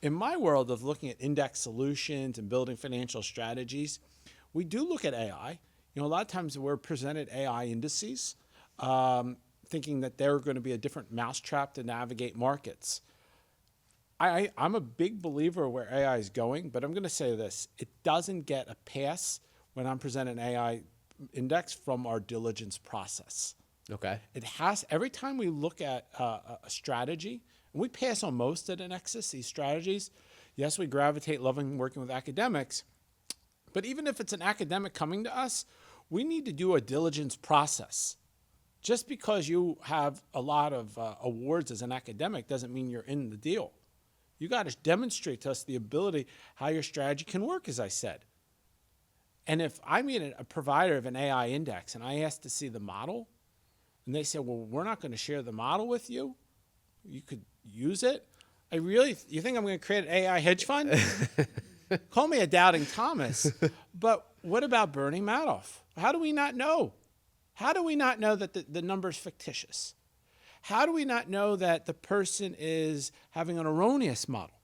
In my world of looking at index solutions and building financial strategies, we do look at AI. A lot of times we're presented AI indices, thinking that they're going to be a different mousetrap to navigate markets. I'm a big believer where AI is going, but I'm going to say this. It doesn't get a pass when I'm presenting an AI index from our diligence process. Okay. It has, every time we look at a strategy, and we pass on most at Nexus, these strategies. Yes, we gravitate loving working with academics, but even if it's an academic coming to us, we need to do a diligence process. Just because you have a lot of awards as an academic doesn't mean you're in the deal. You got to demonstrate to us the ability how your strategy can work, as I said. And if I meet a provider of an AI index and I ask to see the model, and they say, well, we're not going to share the model with you, you could use it. You think I'm going to create an AI hedge fund? Call me a doubting Thomas. But what about Bernie Madoff? How do we not know? How do we not know that the number's fictitious? How do we not know that the person is having an erroneous model?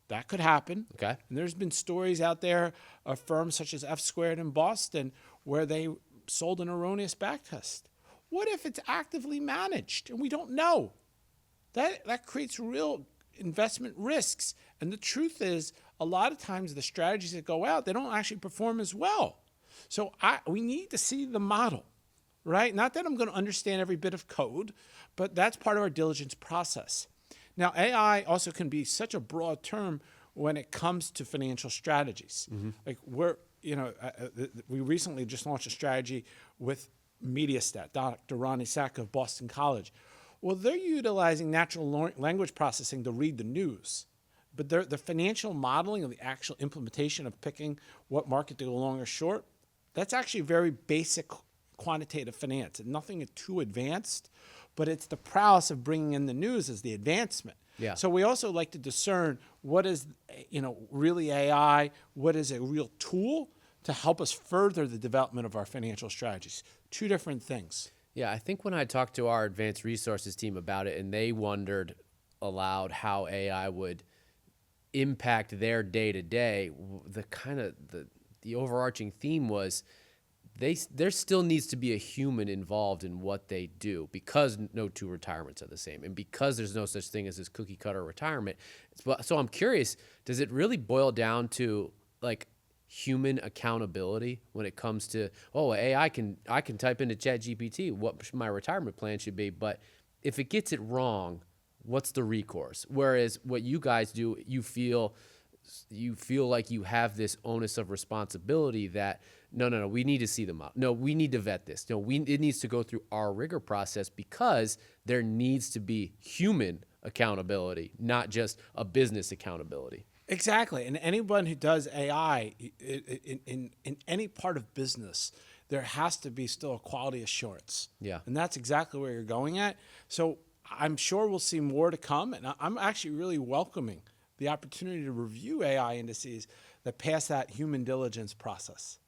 That could happen. Okay. And there's been stories out there of firms such as F Squared in Boston where they sold an erroneous backtest. What if it's actively managed and we don't know? That creates real investment risks. And the truth is, a lot of times the strategies that go out, they don't actually perform as well. So we need to see the model, right? Not that I'm going to understand every bit of code, but that's part of our diligence process. Now, AI also can be such a broad term when it comes to financial strategies. Mm-hmm. Like we recently just launched a strategy with MediaStat, Dr. Ronnie Sack of Boston College. Well, they're utilizing natural language processing to read the news. But the financial modeling of the actual implementation of picking what market to go long or short, that's actually very basic quantitative finance. And nothing too advanced, but it's the prowess of bringing in the news as the advancement. Yeah. So we also like to discern what is really AI, what is a real tool to help us further the development of our financial strategies. Two different things. Yeah, I think when I talked to our advanced resources team about it, and they wondered aloud how AI would impact their day-to-day, the overarching theme was there still needs to be a human involved in what they do because no two retirements are the same and because there's no such thing as this cookie-cutter retirement. So I'm curious, does it really boil down to like human accountability when it comes to, I can type into ChatGPT what my retirement plan should be, but if it gets it wrong, what's the recourse? Whereas what you guys do, you feel like you have this onus of responsibility that no, we need to see them out. No, we need to vet this. No, it needs to go through our rigor process because there needs to be human accountability, not just a business accountability. Exactly. And anyone who does AI in any part of business, there has to be still a quality assurance. Yeah. And that's exactly where you're going at. So I'm sure we'll see more to come. And I'm actually really welcoming the opportunity to review AI indices that pass that human diligence process.